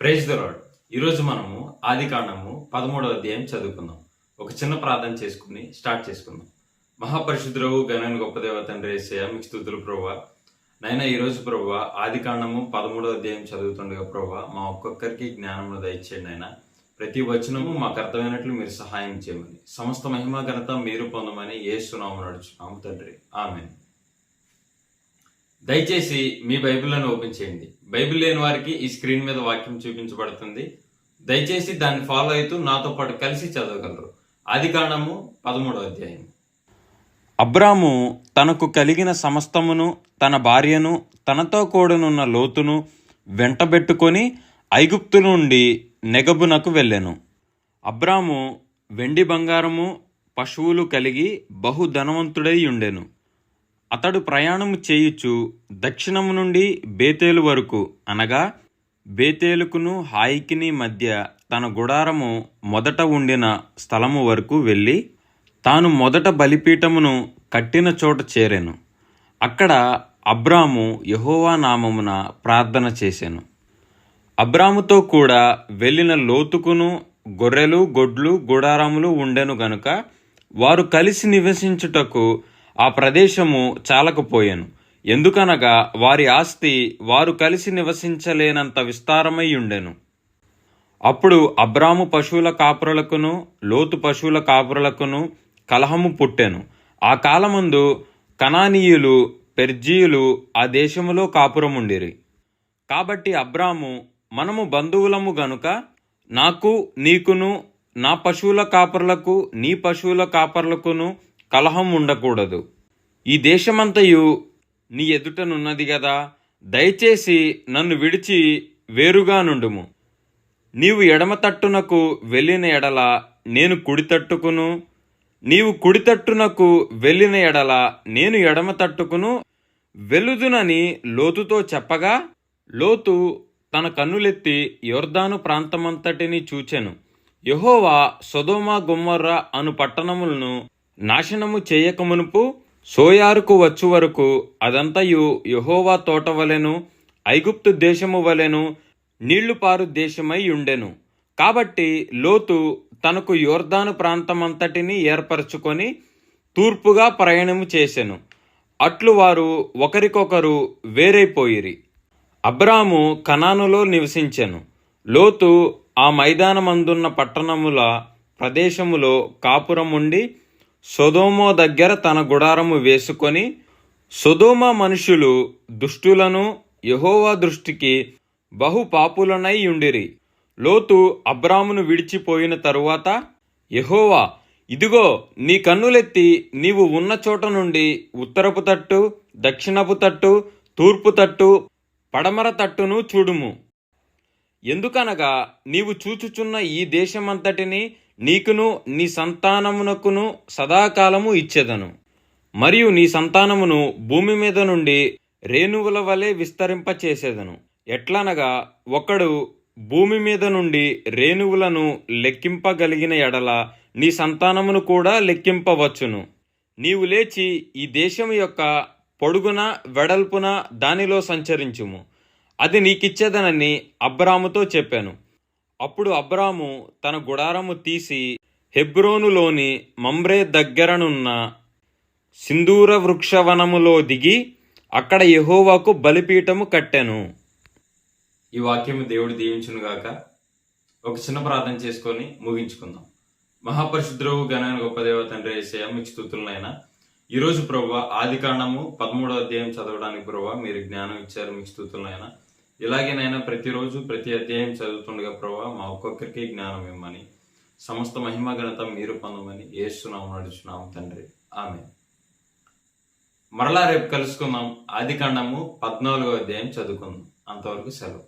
Praise the lord. ఈరోజు మనము ఆదికాండము 13వ అధ్యాయం చదువుకుందాం. ఒక చిన్న ప్రార్థన చేసుకుని స్టార్ట్ చేసుకుందాం. మహాపరిశుద్ధుడవు ఘనమైన గొప్ప దేవ తండ్రి యేసయ్య, మీకు స్తుతులు ప్రభువా. నైనా ఈరోజు ప్రభువా ఆదికాండము 13వ అధ్యాయం చదువుతుండగా ప్రభువా మా ఒక్కొక్కరికి జ్ఞానమును దయచేయండి. అయినా ప్రతి వచనము మాకు అర్థమైనట్లు మీరు సహాయం చేయమని, సమస్త మహిమ ఘనత మీరు పొందమని యేసు నామమున నడుచున్నాము తండ్రి, ఆమేన్. దయచేసి మీ బైబిల్లను ఓపెన్ చేయండి. బైబిల్ లేని వారికి ఈ స్క్రీన్ మీద వాక్యం చూపించబడుతుంది. దయచేసి దాన్ని ఫాలో అవుతూ నాతో పాటు కలిసి చదవగలరు. ఆదికాండము 13వ అధ్యాయం. అబ్రాము తనకు కలిగిన సమస్తమును, తన భార్యను, తనతో కూడనున్న లోతును వెంటబెట్టుకొని ఐగుప్తు నుండి నెగబునకు వెళ్ళెను. అబ్రాము వెండి బంగారము పశువులు కలిగి బహు ధనవంతుడై ఉండెను. అతడు ప్రయాణము చేయుచు దక్షిణము నుండి బేతేలు వరకు, అనగా బేతేలుకును హాయికిని మధ్య తన గుడారము మొదట ఉండిన స్థలము వరకు వెళ్ళి తాను మొదట బలిపీఠమును కట్టిన చోట చేరెను. అక్కడ అబ్రాము యెహోవా నామమున ప్రార్థన చేసెను. అబ్రాముతో కూడా వెళ్ళిన లోతుకును గొర్రెలు, గొడ్లు, గుడారములు ఉండెను గనుక వారు కలిసి నివసించుటకు ఆ ప్రదేశము చాలకపోయెను. ఎందుకనగా వారి ఆస్తి వారు కలిసి నివసించలేనంత విస్తారమై ఉండెను. అప్పుడు అబ్రాము పశువుల కాపురులకును లోతు పశువుల కాపురులకును కలహము పుట్టెను. ఆ కాలమందు కనానీయులు, పెర్జీయులు ఆ దేశములో కాపురముండిరి. కాబట్టి అబ్రాము, మనము బంధువులము గనుక నాకు నీకును, నా పశువుల కాపరులకు నీ పశువుల కాపరులకును కలహం ఉండకూడదు. ఈ దేశమంతయు నీ ఎదుటనున్నది గదా, దయచేసి నన్ను విడిచి వేరుగా నుండుము. నీవు ఎడమ తట్టునకు వెళ్ళిన ఎడల నేను కుడి తట్టుకును, నీవు కుడి తట్టునకు వెళ్ళిన ఎడల నేను ఎడమ తట్టుకును వెళ్ళుదునని లోతుతో చెప్పగా, లోతు తన కన్నులెత్తి యొర్దాను ప్రాంతమంతటిని చూచెను. యెహోవా సొదొమ గొమొర్రా అను పట్టణములను నాశనము చేయకమునుపు సోయారుకు వచ్చు వరకు అదంతయు యెహోవా తోట వలెను, ఐగుప్తు దేశము వలెను నీళ్లు పారు దేశమై ఉండెను. కాబట్టి లోతు తనకు యొర్దాను ప్రాంతమంతటిని ఏర్పరచుకొని తూర్పుగా ప్రయాణము చేసెను. అట్లు వారు ఒకరికొకరు వేరైపోయిరి. అబ్రాము కనానులో నివసించెను. లోతు ఆ మైదానమందున్న పట్టణముల ప్రదేశములో కాపురముండి సొదొమ దగ్గర తన గుడారము వేసుకొని, సొదొమ మనుషులు దుష్టులను, యెహోవా దృష్టికి బహు పాపులనై ఉండిరి. లోతు అబ్రామును విడిచిపోయిన తరువాత యెహోవా, ఇదిగో నీ కన్నులెత్తి నీవు ఉన్న చోట నుండి ఉత్తరపు తట్టు, దక్షిణపు తట్టు, తూర్పు తట్టు, పడమర తట్టును చూడుము. ఎందుకనగా నీవు చూచుచున్న ఈ దేశమంతటిని నీకును నీ సంతానమునకును సదాకాలము ఇచ్చెదను. మరియు నీ సంతానమును భూమి మీద నుండి రేణువుల వలె విస్తరింపచేసేదను. ఎట్లనగా ఒకడు భూమి మీద నుండి రేణువులను లెక్కింపగలిగిన ఎడల నీ సంతానమును కూడా లెక్కింపవచ్చును. నీవు లేచి ఈ దేశము యొక్క పొడుగున వెడల్పున దానిలో సంచరించుము. అది నీకిచ్చేదనని అబ్రాముతో చెప్పాను. అప్పుడు అబ్రాము తన గుడారము తీసి హెబ్రోనులోని మమ్రే దగ్గరనున్న సింధూర వృక్షవనములో దిగి అక్కడ యెహోవాకు బలిపీఠము కట్టెను. ఈ వాక్యము దేవుడు దీవించును గాక. ఒక చిన్న ప్రార్థన చేసుకొని ముగించుకుందాం. మహాపరిశుద్ధుడవు ఘనమైన గొప్ప దేవ తండ్రి యేసయ్య, మీకు స్తుతులనైనా. ఈరోజు ప్రభువా ఆదికాండము 13వ అధ్యాయం చదవడానికి ప్రభువా మీరు జ్ఞానం ఇచ్చారు, మీకు స్తుతులనైనా. ఇలాగేనైనా ప్రతిరోజు ప్రతి అధ్యాయం చదువుతుండగా ప్రభువా మా ఒక్కొక్కరికి జ్ఞానం ఇమ్మని, సమస్త మహిమ ఘనత మీరు పొందమని యేసు నామమున నడుచున్నాము తండ్రి, ఆమేన్. మరలా రేపు కలుసుకుందాం. ఆదికాండము 14వ అధ్యాయం చదువుకుందాం. అంతవరకు సెలవు.